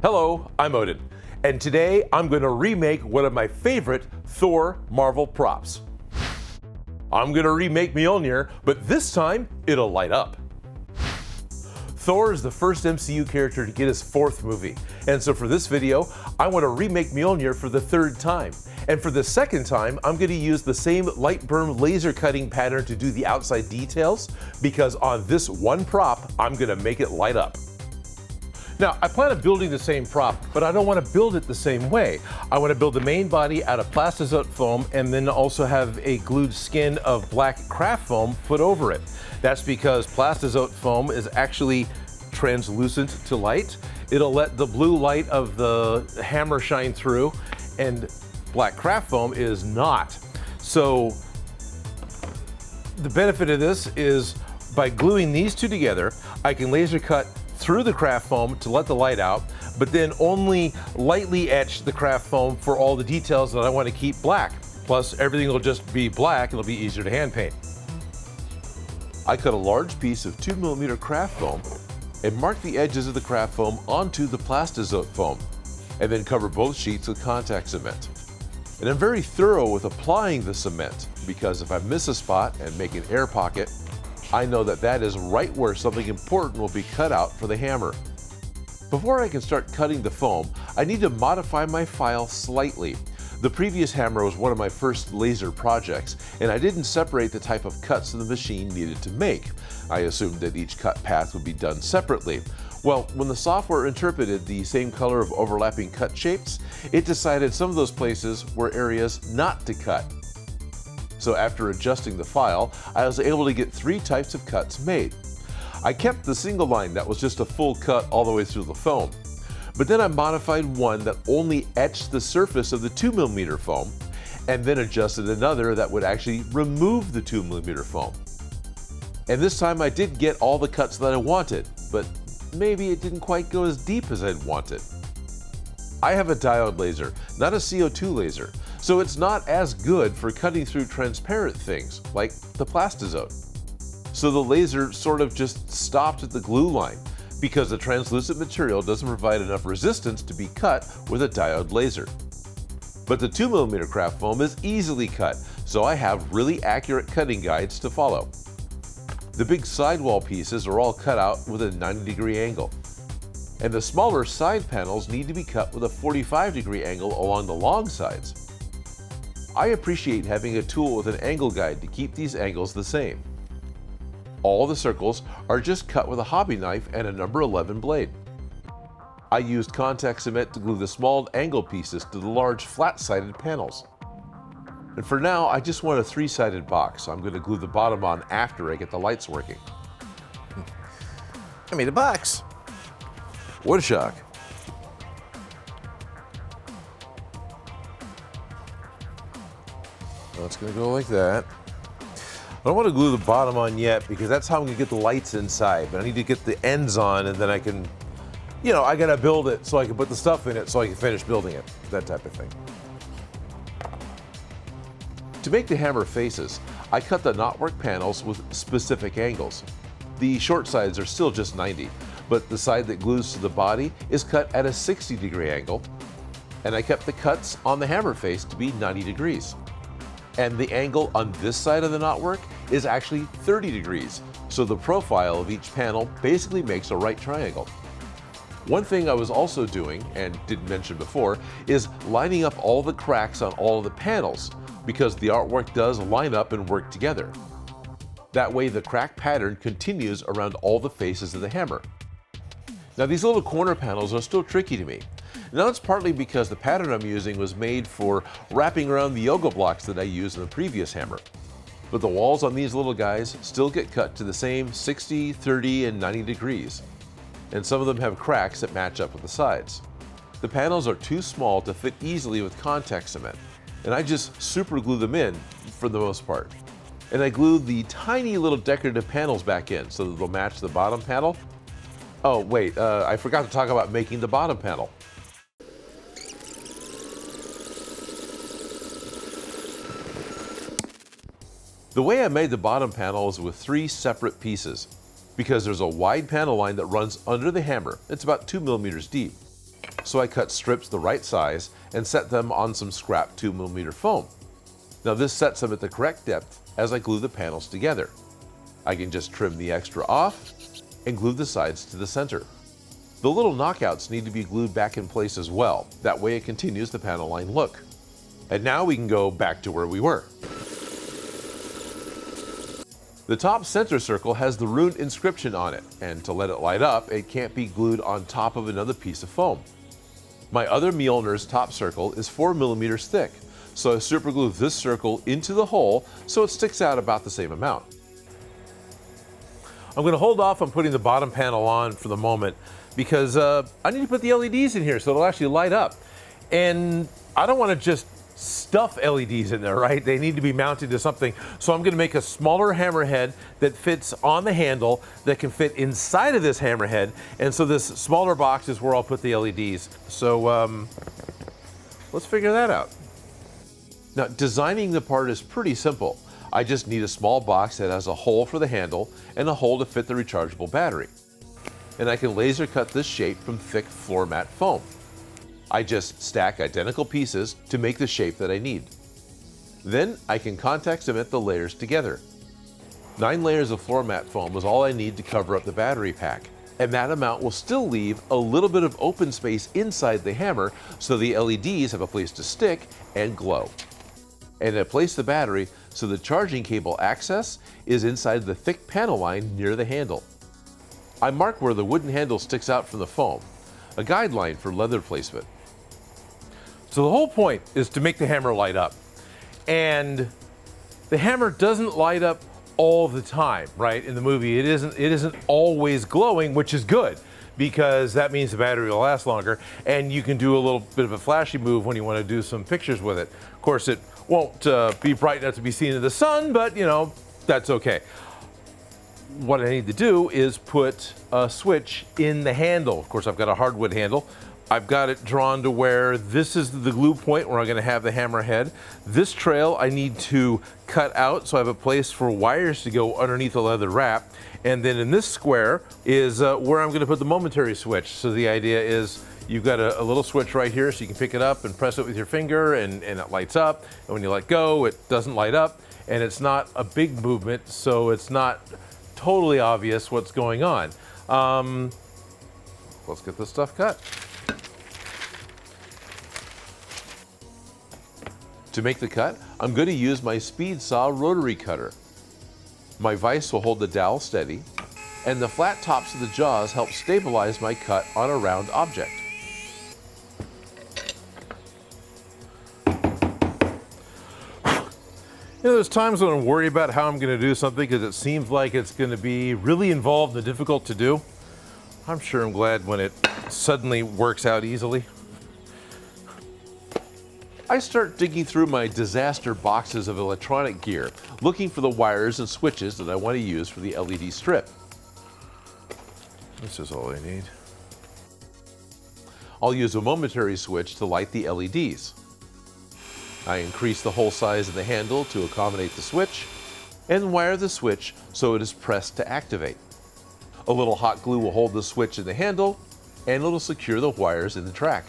Hello, I'm Odin, and today I'm going to remake one of my favorite Thor Marvel props. I'm going to remake Mjolnir, but this time it'll light up. Thor is the first MCU character to get his 4th movie, and so for this video, I want to remake Mjolnir for the 3rd time. And for the 2nd time, I'm going to use the same light burn laser cutting pattern to do the outside details, because on this one prop, I'm going to make it light up. Now, I plan on building the same prop, but I don't want to build it the same way. I want to build the main body out of Plastazote foam and then also have a glued skin of black craft foam put over it. That's because Plastazote foam is actually translucent to light. It'll let the blue light of the hammer shine through, and black craft foam is not. So the benefit of this is by gluing these two together, I can laser cut through the craft foam to let the light out, but then only lightly etch the craft foam for all the details that I want to keep black. Plus, everything will just be black and it'll be easier to hand paint. I cut a large piece of 2mm craft foam and mark the edges of the craft foam onto the Plastazote foam, and then cover both sheets with contact cement. And I'm very thorough with applying the cement, because if I miss a spot and make an air pocket, I know that that is right where something important will be cut out for the hammer. Before I can start cutting the foam, I need to modify my file slightly. The previous hammer was one of my first laser projects, and I didn't separate the type of cuts the machine needed to make. I assumed that each cut path would be done separately. Well, when the software interpreted the same color of overlapping cut shapes, it decided some of those places were areas not to cut. So after adjusting the file, I was able to get 3 types of cuts made. I kept the single line that was just a full cut all the way through the foam, but then I modified one that only etched the surface of the 2mm foam, and then adjusted another that would actually remove the 2mm foam. And this time I did get all the cuts that I wanted, but maybe it didn't quite go as deep as I'd wanted. I have a diode laser, not a CO2 laser, so it's not as good for cutting through transparent things like the Plastazote. So the laser sort of just stopped at the glue line, because the translucent material doesn't provide enough resistance to be cut with a diode laser. But the 2mm craft foam is easily cut, so I have really accurate cutting guides to follow. The big sidewall pieces are all cut out with a 90-degree angle, and the smaller side panels need to be cut with a 45-degree angle along the long sides. I appreciate having a tool with an angle guide to keep these angles the same. All the circles are just cut with a hobby knife and a number 11 blade. I used contact cement to glue the small angle pieces to the large flat-sided panels. And for now, I just want a 3-sided box, so I'm going to glue the bottom on after I get the lights working. I made a box. What a shock. So it's going to go like that. I don't want to glue the bottom on yet, because that's how I'm going to get the lights inside, but I need to get the ends on, and then I can, I got to build it so I can put the stuff in it so I can finish building it, that type of thing. To make the hammer faces, I cut the knotwork panels with specific angles. The short sides are still just 90, but the side that glues to the body is cut at a 60-degree angle, and I kept the cuts on the hammer face to be 90 degrees. And the angle on this side of the knotwork is actually 30 degrees, so the profile of each panel basically makes a right triangle. One thing I was also doing, and didn't mention before, is lining up all the cracks on all of the panels, because the artwork does line up and work together. That way the crack pattern continues around all the faces of the hammer. Now these little corner panels are still tricky to me. Now that's partly because the pattern I'm using was made for wrapping around the Audioblocks that I used in the previous hammer. But the walls on these little guys still get cut to the same 60, 30, and 90 degrees. And some of them have cracks that match up with the sides. The panels are too small to fit easily with contact cement, and I just super glue them in for the most part. And I glued the tiny little decorative panels back in so that they'll match the bottom panel. Oh wait, I forgot to talk about making the bottom panel. The way I made the bottom panel is with 3 separate pieces, because there's a wide panel line that runs under the hammer. It's about 2 millimeters deep. so I cut strips the right size and set them on some scrap 2mm foam. Now this sets them at the correct depth as I glue the panels together. I can just trim the extra off and glue the sides to the center. The little knockouts need to be glued back in place as well. That way it continues the panel line look. And now we can go back to where we were. The top center circle has the rune inscription on it, and to let it light up, it can't be glued on top of another piece of foam. My other Mjolnir's top circle is 4mm thick, so I superglue this circle into the hole so it sticks out about the same amount. I'm going to hold off on putting the bottom panel on for the moment because I need to put the LEDs in here so it'll actually light up. And I don't want to just stuff LEDs in there, right? They need to be mounted to something. So I'm going to make a smaller hammerhead that fits on the handle that can fit inside of this hammerhead. And so this smaller box is where I'll put the LEDs. So let's figure that out. Now, designing the part is pretty simple. I just need a small box that has a hole for the handle and a hole to fit the rechargeable battery. And I can laser cut this shape from thick floor mat foam. I just stack identical pieces to make the shape that I need. Then I can contact cement the layers together. 9 layers of floor mat foam is all I need to cover up the battery pack. And that amount will still leave a little bit of open space inside the hammer so the LEDs have a place to stick and glow. And I place the battery so the charging cable access is inside the thick panel line near the handle. I mark where the wooden handle sticks out from the foam, a guideline for leather placement. So the whole point is to make the hammer light up. And the hammer doesn't light up all the time, right? In the movie, it isn't always glowing, which is good because that means the battery will last longer and you can do a little bit of a flashy move when you want to do some pictures with it. Of course, it won't be bright enough to be seen in the sun, but you know, that's okay. What I need to do is put a switch in the handle. Of course, I've got a hardwood handle. I've got it drawn to where this is the glue point where I'm going to have the hammer head. This trail I need to cut out so I have a place for wires to go underneath the leather wrap. And then in this square is where I'm going to put the momentary switch. So the idea is you've got a little switch right here so you can pick it up and press it with your finger and it lights up. And when you let go, it doesn't light up. And it's not a big movement, so it's not totally obvious what's going on. Let's get this stuff cut. To make the cut, I'm going to use my speed saw rotary cutter. My vise will hold the dowel steady, and the flat tops of the jaws help stabilize my cut on a round object. You know, there's times when I'm worried about how I'm going to do something because it seems like it's going to be really involved and difficult to do. I'm sure I'm glad when it suddenly works out easily. I start digging through my disaster boxes of electronic gear, looking for the wires and switches that I want to use for the LED strip. This is all I need. I'll use a momentary switch to light the LEDs. I increase the hole size of the handle to accommodate the switch, and wire the switch so it is pressed to activate. A little hot glue will hold the switch in the handle, and it'll secure the wires in the track.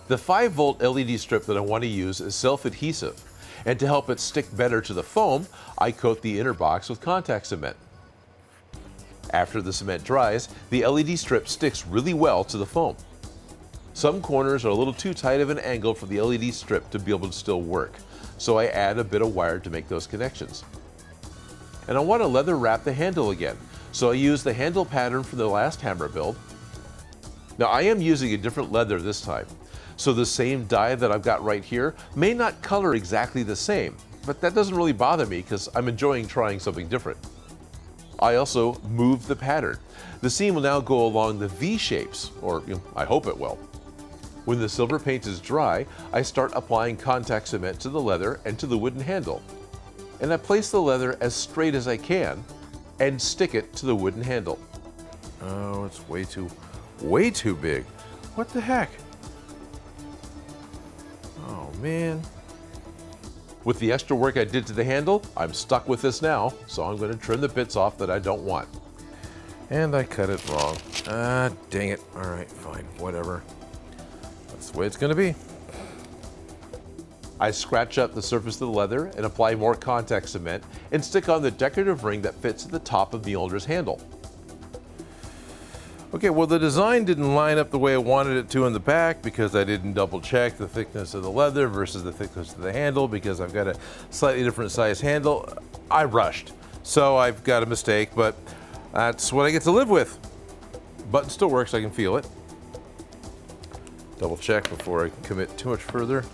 The 5-volt LED strip that I want to use is self-adhesive, and to help it stick better to the foam, I coat the inner box with contact cement. After the cement dries, the LED strip sticks really well to the foam. Some corners are a little too tight of an angle for the LED strip to be able to still work, so I add a bit of wire to make those connections. And I want to leather wrap the handle again, so I use the handle pattern from the last hammer build. Now I am using a different leather this time, so the same dye that I've got right here may not color exactly the same, but that doesn't really bother me because I'm enjoying trying something different. I also moved the pattern. The seam will now go along the V shapes, or I hope it will. When the silver paint is dry, I start applying contact cement to the leather and to the wooden handle. And I place the leather as straight as I can and stick it to the wooden handle. Oh, it's way too big. What the heck? Oh man. With the extra work I did to the handle, I'm stuck with this now, so I'm going to trim the bits off that I don't want. And I cut it wrong. Dang it. All right, fine, whatever. That's the way it's gonna be. I scratch up the surface of the leather and apply more contact cement and stick on the decorative ring that fits at the top of Mjolnir's handle. Okay, well the design didn't line up the way I wanted it to in the back because I didn't double check the thickness of the leather versus the thickness of the handle because I've got a slightly different size handle. I rushed, so I've got a mistake, but that's what I get to live with. Button still works, I can feel it. Double check before I commit too much further.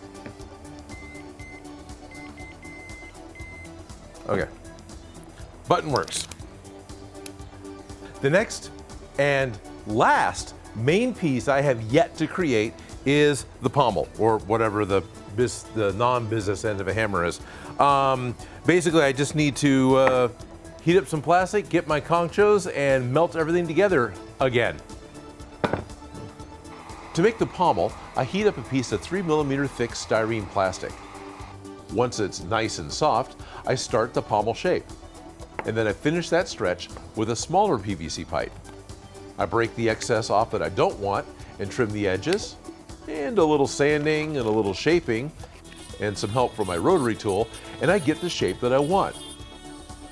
Okay, button works. The next and last main piece I have yet to create is the pommel, or whatever the non-business end of a hammer is. Basically, I just need to heat up some plastic, get my conchos, and melt everything together again. To make the pommel, I heat up a piece of 3mm thick styrene plastic. Once it's nice and soft, I start the pommel shape. And then I finish that stretch with a smaller PVC pipe. I break the excess off that I don't want and trim the edges, and a little sanding and a little shaping, and some help from my rotary tool, and I get the shape that I want.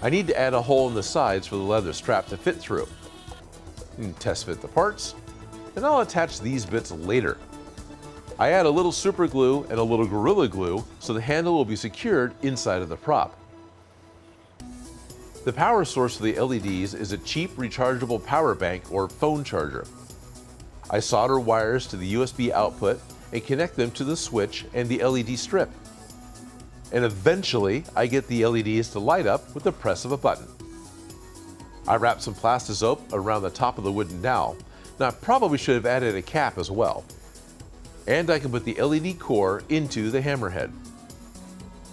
I need to add a hole in the sides for the leather strap to fit through. And test fit the parts, and I'll attach these bits later. I add a little super glue and a little Gorilla Glue so the handle will be secured inside of the prop. The power source for the LEDs is a cheap rechargeable power bank or phone charger. I solder wires to the USB output and connect them to the switch and the LED strip. And eventually I get the LEDs to light up with the press of a button. I wrap some Plastazote around the top of the wooden dowel. Now I probably should have added a cap as well. And I can put the LED core into the hammerhead.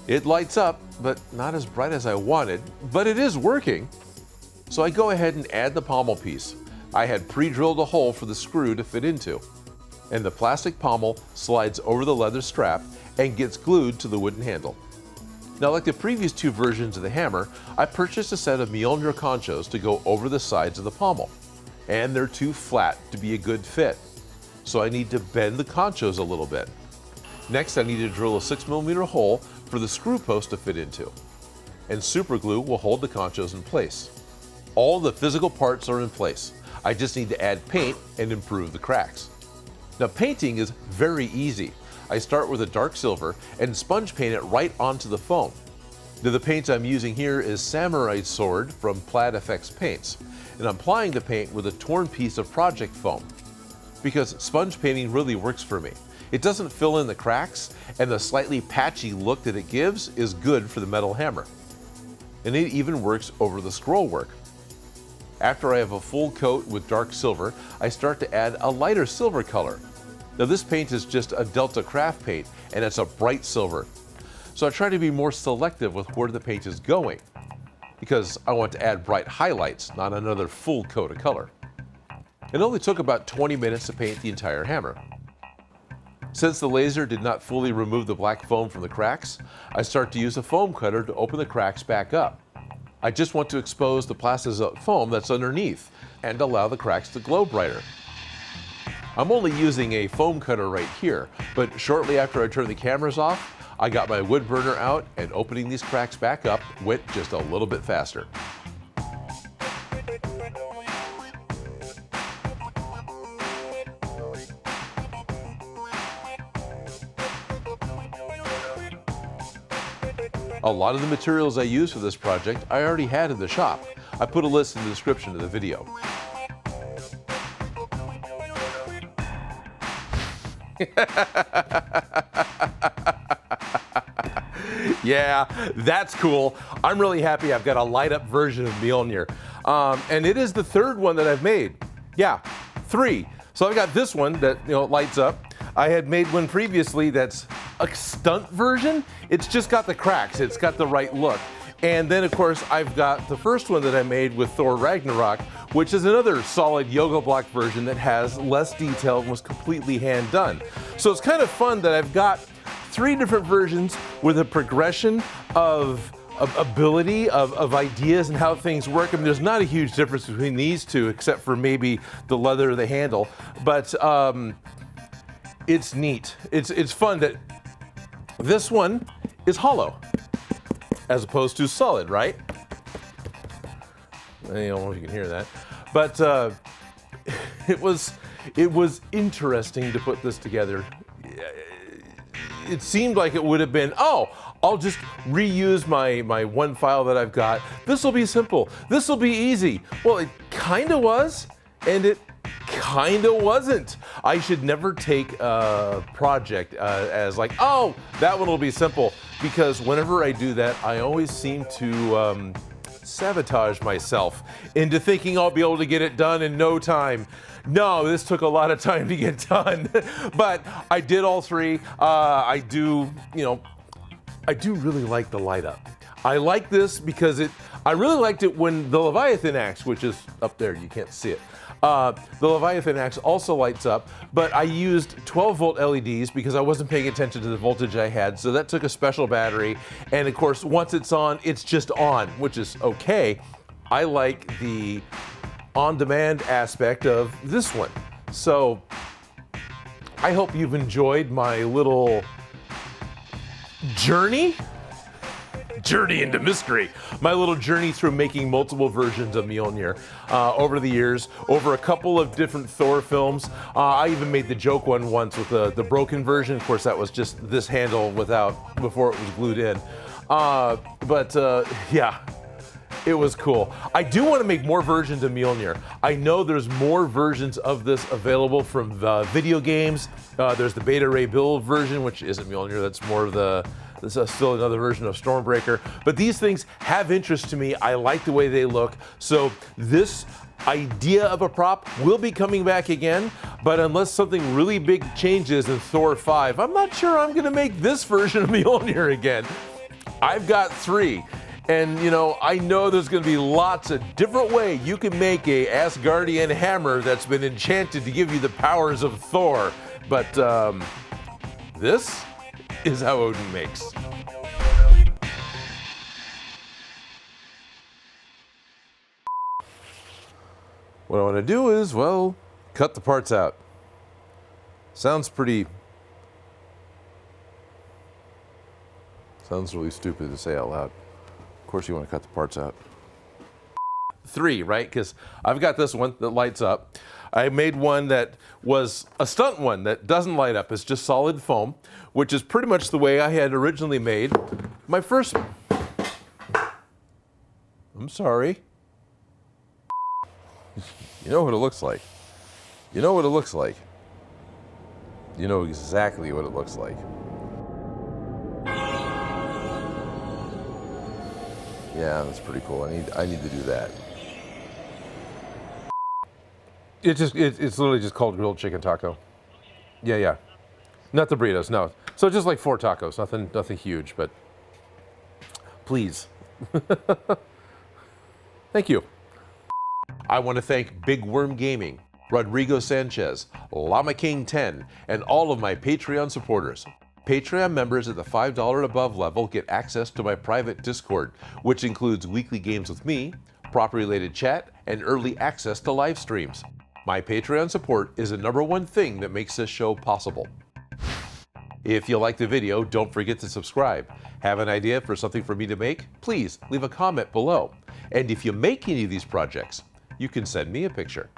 It lights up, but not as bright as I wanted, but it is working. So I go ahead and add the pommel piece. I had pre-drilled a hole for the screw to fit into. And the plastic pommel slides over the leather strap and gets glued to the wooden handle. Now, like the previous two versions of the hammer, I purchased a set of Mjolnir Conchos to go over the sides of the pommel. And they're too flat to be a good fit. So I need to bend the conchos a little bit. Next, I need to drill a 6mm hole for the screw post to fit into. And super glue will hold the conchos in place. All the physical parts are in place. I just need to add paint and improve the cracks. Now, painting is very easy. I start with a dark silver and sponge paint it right onto the foam. Now, the paint I'm using here is Samurai Sword from Plaid Effects Paints, and I'm applying the paint with a torn piece of project foam. Because sponge painting really works for me. It doesn't fill in the cracks, and the slightly patchy look that it gives is good for the metal hammer. And it even works over the scroll work. After I have a full coat with dark silver, I start to add a lighter silver color. Now this paint is just a Delta Craft paint, and it's a bright silver. So I try to be more selective with where the paint is going, because I want to add bright highlights, not another full coat of color. It only took about 20 minutes to paint the entire hammer. Since the laser did not fully remove the black foam from the cracks, I start to use a foam cutter to open the cracks back up. I just want to expose the Plastazote foam that's underneath and allow the cracks to glow brighter. I'm only using a foam cutter right here, but shortly after I turned the cameras off, I got my wood burner out and opening these cracks back up went just a little bit faster. A lot of the materials I used for this project I already had in the shop. I put a list in the description of the video. Yeah, that's cool. I'm really happy I've got a light up version of Mjolnir. And it is the third one that I've made. Yeah, 3. So I've got this one that lights up. I had made one previously that's a stunt version. It's just got the cracks, it's got the right look. And then of course I've got the first one that I made with Thor Ragnarok, which is another solid yoga block version that has less detail and was completely hand done. So it's kind of fun that I've got 3 different versions with a progression of ability, of ideas and how things work. I mean, there's not a huge difference between these two except for maybe the leather of the handle, but it's neat. It's fun that this one is hollow as opposed to solid, right? I don't know if you can hear that, but it was interesting to put this together. It seemed like it would have been, oh, I'll just reuse my one file that I've got. This will be simple. This will be easy. Well, it kind of was, and it kind of wasn't. I should never take a project as like, oh, that one will be simple, because whenever I do that, I always seem to sabotage myself into thinking I'll be able to get it done in no time. No, this took a lot of time to get done, but I did all three. I do really like the light up. I like this because I really liked it when the Leviathan axe, which is up there, you can't see it. The Leviathan axe also lights up, but I used 12 volt LEDs because I wasn't paying attention to the voltage I had, so that took a special battery. And of course, once it's on, it's just on, which is okay. I like the on-demand aspect of this one. So I hope you've enjoyed my little journey into mystery. My little journey through making multiple versions of Mjolnir over the years, over a couple of different Thor films. I even made the joke one once with the broken version. Of course, that was just this handle before it was glued in. Yeah, it was cool. I do want to make more versions of Mjolnir. I know there's more versions of this available from the video games. There's the Beta Ray Bill version, which isn't Mjolnir. That's more of this is still another version of Stormbreaker. But these things have interest to me. I like the way they look. So this idea of a prop will be coming back again, but unless something really big changes in Thor 5, I'm not sure I'm gonna make this version of Mjolnir again. I've got 3. And I know there's gonna be lots of different ways you can make a Asgardian hammer that's been enchanted to give you the powers of Thor. But this is how Odin makes. What I want to do is, well, cut the parts out. Sounds really stupid to say out loud. Of course you want to cut the parts out. 3, right? Because I've got this one that lights up. I made one that was a stunt one that doesn't light up. It's just solid foam, which is pretty much the way I had originally made my first. I'm sorry. You know what it looks like. You know what it looks like. You know exactly what it looks like. Yeah, that's pretty cool. I need to do that. It's literally just called grilled chicken taco. Yeah. Not the burritos, no. So just like 4 tacos, nothing huge, but please. Thank you. I want to thank BigWurm Gaming, Rodrigo Sanchez, Llama King 10, and all of my Patreon supporters. Patreon members at the $5 and above level get access to my private Discord, which includes weekly games with me, prop-related chat, and early access to live streams. My Patreon support is the #1 thing that makes this show possible. If you like the video, don't forget to subscribe. Have an idea for something for me to make? Please leave a comment below. And if you make any of these projects, you can send me a picture.